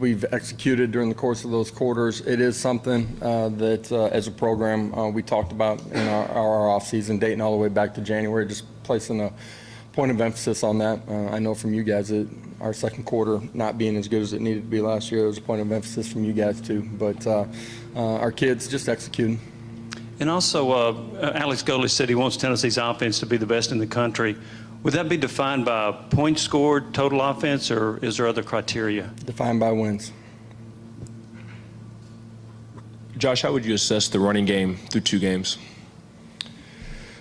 we've executed during the course of those quarters. It is something that as a program we talked about in our off-season, dating all the way back to January, just placing a point of emphasis on that. I know from you guys that our second quarter not being as good as it needed to be last year, there was a point of emphasis from you guys too. But our kids just executing. And also, Alex Goley said he wants Tennessee's offense to be the best in the country. Would that be defined by points scored, total offense, or is there other criteria? Defined by wins. Josh, how would you assess the running game through 2 games?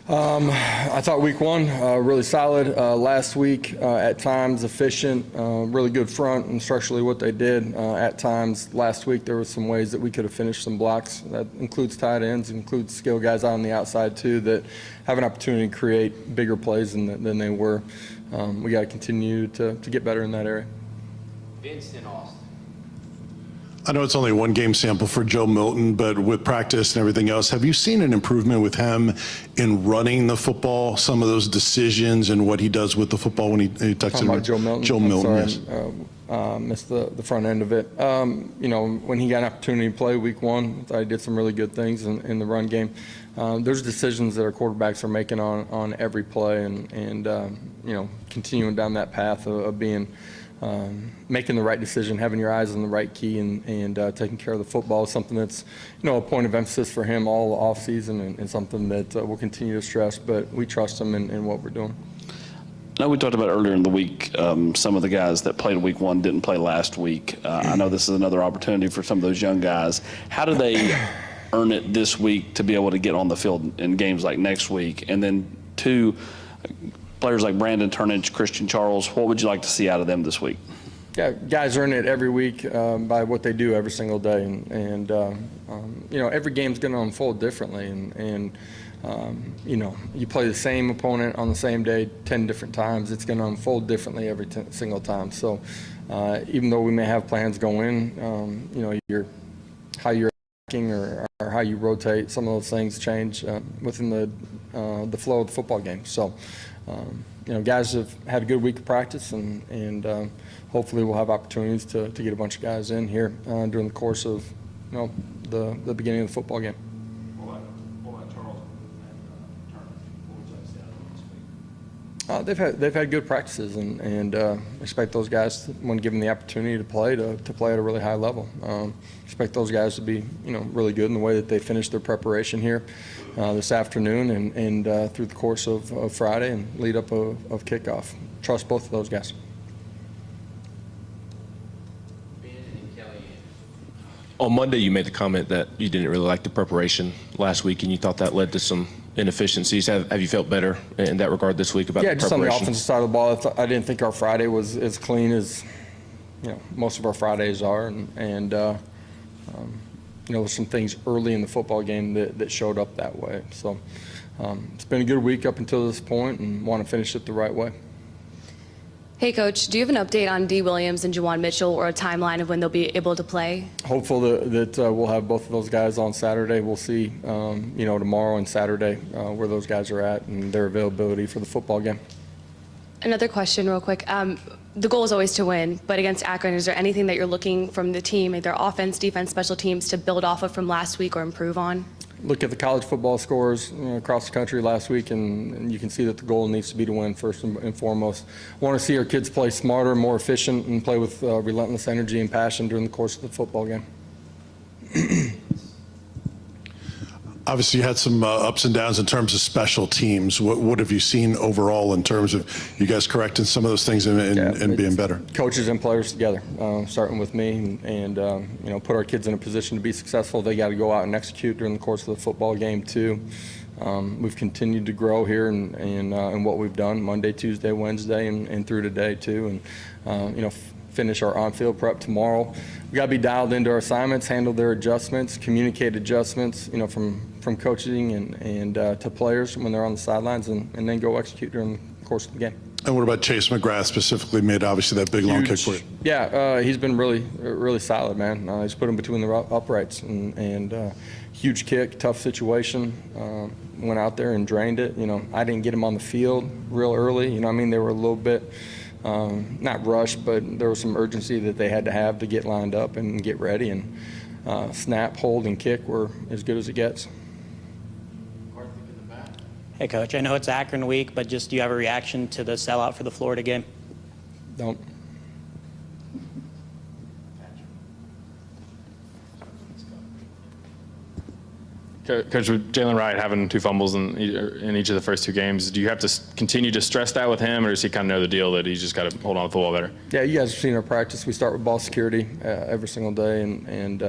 I thought week 1 really solid. Last week at times efficient, really good front and structurally what they did. At times last week there were some ways that we could have finished some blocks. That includes tight ends, includes skill guys out on the outside too that have an opportunity to create bigger plays than they were. We got to continue to get better in that area. Vincent Austin. I know it's only a 1-game sample for Joe Milton, but with practice and everything else, have you seen an improvement with him in running the football, some of those decisions and what he does with the football when he tucks it? About Joe Milton? Joe Milton, sorry, yes. Missed the front end of it. You know, when he got an opportunity to play week 1, I thought he did some really good things in the run game. There's decisions that our quarterbacks are making on every play and you know, continuing down that path of being making the right decision, having your eyes on the right key, and taking care of the football is something that's, you know, a point of emphasis for him all off season, and something that we'll continue to stress. But we trust him in what we're doing. Now, we talked about earlier in the week, some of the guys that played week 1 didn't play last week. I know this is another opportunity for some of those young guys. How do they earn it this week to be able to get on the field in games like next week? And then 2, players like Brandon Turnage, Christian Charles, what would you like to see out of them this week? Yeah, guys earn it every week by what they do every single day, and you know, every game's going to unfold differently, and you know, you play the same opponent on the same day 10 different times, it's going to unfold differently every single time. So even though we may have plans going, you know, how you're attacking or how you rotate, some of those things change within the flow of the football game. So you know, guys have had a good week of practice, and hopefully we'll have opportunities to get a bunch of guys in here during the course of, you know, the beginning of the football game. What about Charles and Turner? What would you like to see out of them this week? They've had good practices, and expect those guys, when given the opportunity to play at a really high level. Expect those guys to be, you know, really good in the way that they finish their preparation here this afternoon and through the course of Friday and lead up of kickoff. Trust both of those guys. On Monday, you made the comment that you didn't really like the preparation last week, and you thought that led to some inefficiencies. Have you felt better in that regard this week about the preparation? Yeah, just on the offensive side of the ball, I didn't think our Friday was as clean as, you know, most of our Fridays are, and you know, there's some things early in the football game that showed up that way. So it's been a good week up until this point, and want to finish it the right way. Hey, Coach, do you have an update on D. Williams and Juwon Mitchell, or a timeline of when they'll be able to play? Hopeful that we'll have both of those guys on Saturday. We'll see, you know, tomorrow and Saturday where those guys are at and their availability for the football game. Another question real quick. The goal is always to win, but against Akron, is there anything that you're looking from the team, either offense, defense, special teams, to build off of from last week or improve on? Look at the college football scores, you know, across the country last week, and you can see that the goal needs to be to win first and foremost. I want to see our kids play smarter, more efficient, and play with relentless energy and passion during the course of the football game. Obviously, you had some ups and downs in terms of special teams. What have you seen overall in terms of you guys correcting some of those things and being better? Coaches and players together, starting with me, and you know, put our kids in a position to be successful. They got to go out and execute during the course of the football game too. We've continued to grow here in what we've done Monday, Tuesday, Wednesday, and through today too, and you know, finish our on-field prep tomorrow. We got to be dialed into our assignments, handle their adjustments, communicate adjustments, you know, from coaching and to players when they're on the sidelines, and then go execute during the course of the game. And what about Chase McGrath specifically? Made obviously that big long kick for you. Yeah, he's been really solid, man. He's put him between the uprights, and huge kick, tough situation. Went out there and drained it. You know, I didn't get him on the field real early. You know, I mean, they were a little bit not rushed, but there was some urgency that they had to have to get lined up and get ready. And snap, hold, and kick were as good as it gets. Hey, Coach, I know it's Akron week, but just do you have a reaction to the sellout for the Florida game? Don't. Coach, with Jalen Wright having 2 fumbles in each of the first 2 games, do you have to continue to stress that with him, or does he kind of know the deal that he's just got to hold on to the football better? Yeah, you guys have seen our practice. We start with ball security every single day, and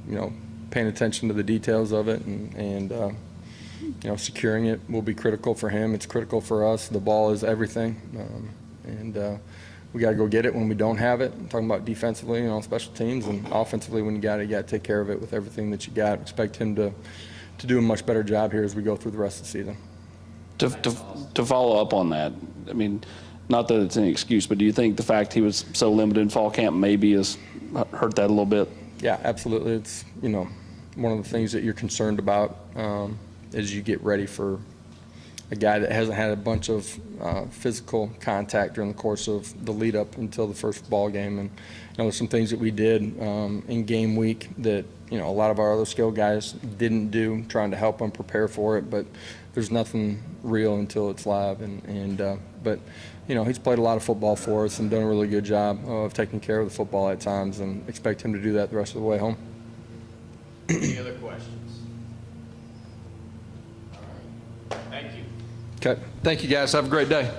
you know, paying attention to the details of it, and you know, securing it will be critical for him. It's critical for us. The ball is everything, and we got to go get it when we don't have it. I'm talking about defensively, you know, special teams, and offensively when you got it, you got to take care of it with everything that you got. Expect him to do a much better job here as we go through the rest of the season. To follow up on that, I mean, not that it's any excuse, but do you think the fact he was so limited in fall camp maybe has hurt that a little bit? Yeah, absolutely. It's, you know, one of the things that you're concerned about as you get ready for a guy that hasn't had a bunch of physical contact during the course of the lead up until the first ball game. And you know, there's some things that we did in game week that, you know, a lot of our other skill guys didn't do, trying to help them prepare for it. But there's nothing real until it's live. But you know, he's played a lot of football for us and done a really good job of taking care of the football at times, and expect him to do that the rest of the way home. Any other questions? All right. Thank you. Okay. Thank you, guys. Have a great day.